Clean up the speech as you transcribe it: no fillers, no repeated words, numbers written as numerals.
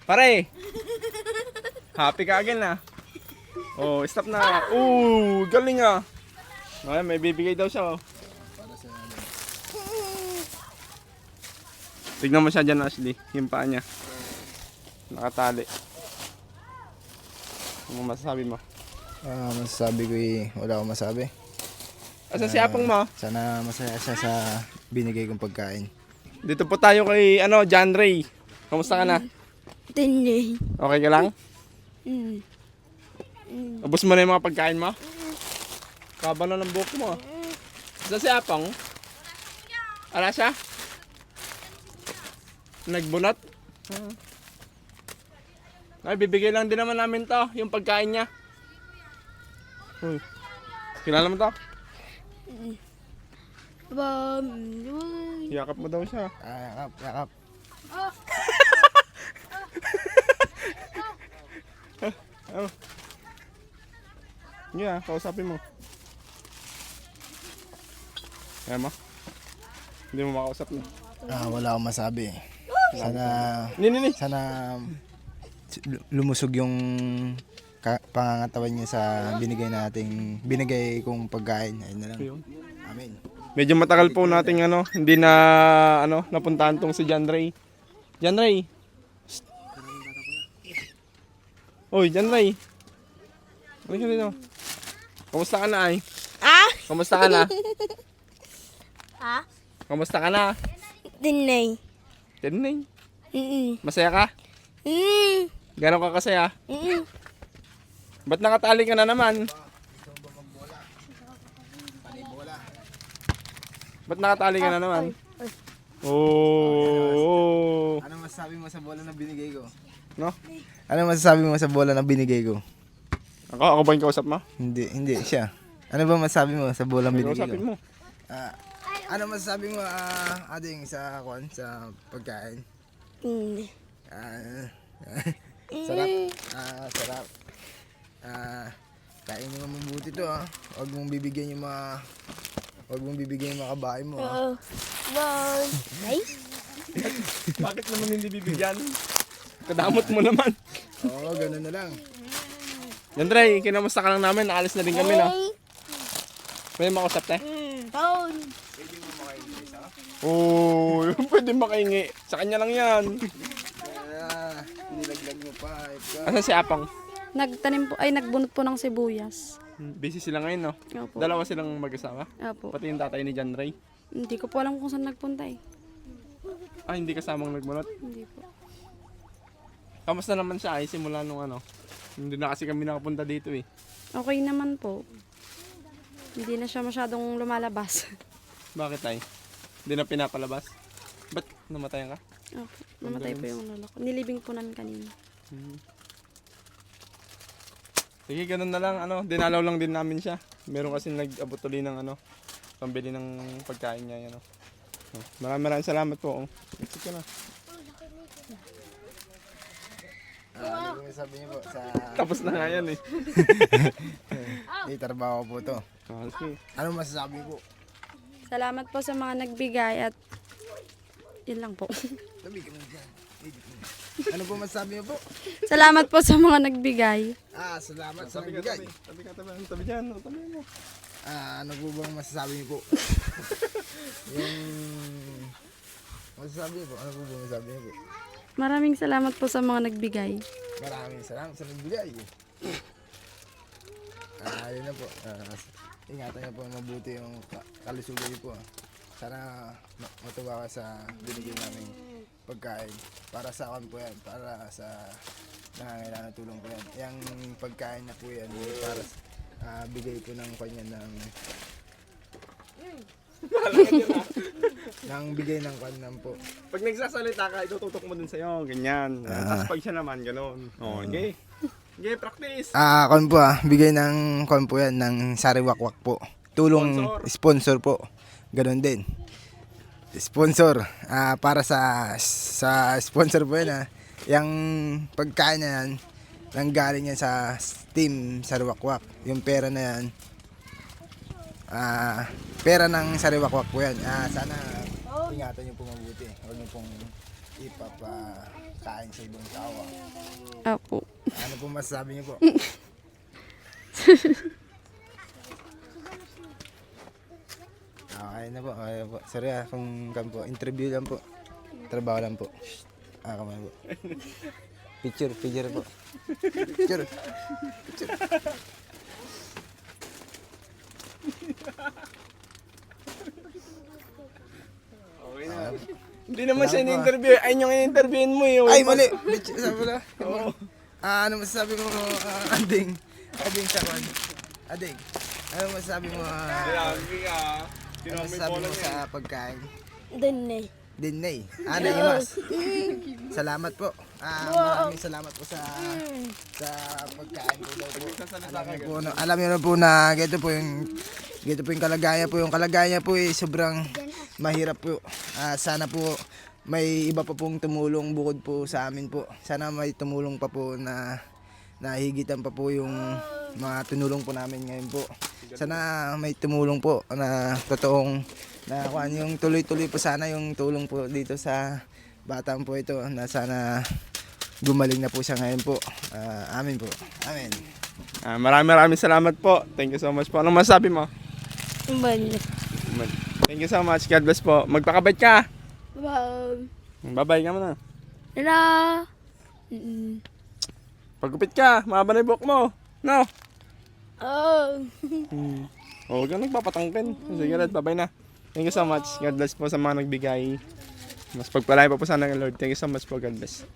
Pare! Happy ka again ah. Oh, stop na. Galing ah. Okay, may bibigay daw siya oh. Tignan mo siya dyan, Ashley. Yung paa niya. Nakatali. Ano masasabi mo? Masasabi ko wala akong masabi. Asa si Apong mo? Sana masaya siya sa binigay kong pagkain. Dito po tayo kay John Ray. Kamusta ka na? Tinay. Okay ka lang? Ubus mo na yung mga pagkain mo? Kaba na ng buhok mo. Asa si Apong? Ala siya? Nagbunot? Ay, bibigay lang din naman namin to, yung pagkain niya. Uy. Kilala mo to? Yakap mo daw siya. Yakap. Oh. Yeah, kausapin mo. Kaya mo? Hindi mo makausap na. Wala akong masabi. Sana Nini. sana lumusog yung pangangatawan niya sa binigay kong pagkain. Ayun na lang. Amen. Medyo matagal po nating hindi na napuntahan tong si John Ray. John Ray. Psst. Oy, John Ray. Ano ka dito? Kamusta ka na ay? Kamusta ka na? Kamusta ka na? Tinay. Tinay. Masaya ka? Gano'n ka kasaya? Ba't nakatali ka na naman? Ba't nakatali ka na naman? Oh. Ano masasabi mo sa bola na binigay ko? No? Ano masasabi mo sa bola na binigay ko? Ako ba yung kausap mo? Hindi siya. Ano ba masasabi mo sa bola na binigay Kausapin ko? mo. Ano masasabi mo ading sa pagkain? Sarap. Sarap. Kain mo mabuti to Huwag mong bibigyan yung mga kabahay mo Bye. Bakit naman hindi bibigyan? Kadamot mo naman. Oo, ganun na lang. John Ray, kinamusta ka lang namin? Naalis na din kami na. Pwede makausap tayo? Oh, pwede makaingi. Sa kanya lang yan. Nilaglag mo pa. Asan si Apang? Nagbunot po ng sibuyas. Busy sila ngayon, no? Opo. Dalawa silang mag-asawa. Opo. Pati yung tatay ni John Ray. Hindi ko po alam kung saan nagpunta eh. Hindi kasamang nagmunot. Hindi po. Kamusta naman siya ay simula nung hindi na kasi kami nakapunta dito eh. Okay naman po. Hindi na siya masyadong lumalabas. Bakit ay? Hindi na pinapalabas? Ba't namatayan ka? Opo. Namatay po yung lolo ko. Nilibing po namin kanina. Sige, ganun na lang. Dinalaw lang din namin siya. Meron kasi nag-abot tuloy ng pambili ng pagkain niya. Maraming salamat po. Exit ka na. Ano yung sabi niyo po sa... Tapos na nga yan eh. trabaho po to. Okay. Ano masasabi po? Salamat po sa mga nagbigay at yun lang po. Tabi ka mo dyan. Ano po masasabi niyo po? Salamat po sa mga nagbigay. Salamat sa nagbigay. Tabi dyan. Tabi mo. Ano po bang masasabi niyo po? Yung... Masasabi niyo po? Ano po bang masasabi niyo po? Maraming salamat po sa mga nagbigay. Maraming salamat sa nagbigay. Yun na po. Ingatan niyo po mabuti yung kalusugan niyo po. Sana matuwa ka sa binigay namin pagkain. Para sa akin po yan. Para sa nangangailangan ng tulong po yan. Yung pagkain na po yan. Para bigay po ng kanya ng nang bigay ng kanan po. Pag nagsasalita ka, itututok mo din sa'yo. Ganyan. Tapos pag siya naman, gano'n. Okay. Okay, practice. Kon po bigay ng kon po yan ng sariwakwak po. Tulong sponsor po. Ganon din. Sponsor para sa sponsor po yan yung pagkain na yan nanggaling yan sa team Sariwakwak. Yung pera na yan pera ng Sariwakwak po yan. Sana ingatan niyo po mabuti. Huwag niyo pong ipapakain sa ibang tao. Opo. Ano po masasabi niyo po? Okay na po, okay na po. Sorry kung kan po, interview lang po. Trabaho lang po. Kamay po. Picture po. Picture. Okay na. Hindi naman siya in-interview. Ay, yung in-interviewin mo yun. Ay, mali! Picture, sabi pala. Ano masasabi mo, Ading? Ading Saron. Ading, ano masasabi mo, Grabe ka. ano masasabi mo sa pagkain? Dinay. Dinay. Ano, Imas? Salamat po. Maraming salamat po sa pagkain po daw po. Alam niyo na po na ganito po yung kalagayan po. Yung kalagayan po ay sobrang mahirap po. Sana po may iba pa pong tumulong bukod po sa amin po. Sana may tumulong pa po na higitan pa po yung mga tinulong po namin ngayon po. Sana may tumulong po na totoong na yung tuloy-tuloy po sana yung tulong po dito sa batang po ito na sana gumaling na po siya ngayon po. Amin po. Amen. Maraming salamat po. Thank you so much po. Anong masabi mo? Bye. Thank you so much. God bless po. Magpakabait ka. Bye. Bye-bye ka muna. Hello. Pagkupit ka, mahaba na yung buhok mo. No? Oh. Huwag kang nagpapatangkin. Sige, Red. Bye-bye na. Thank you so much. God bless po sa mga nagbigay. Mas pagpalain pa po sana ng Lord. Thank you so much po. God bless.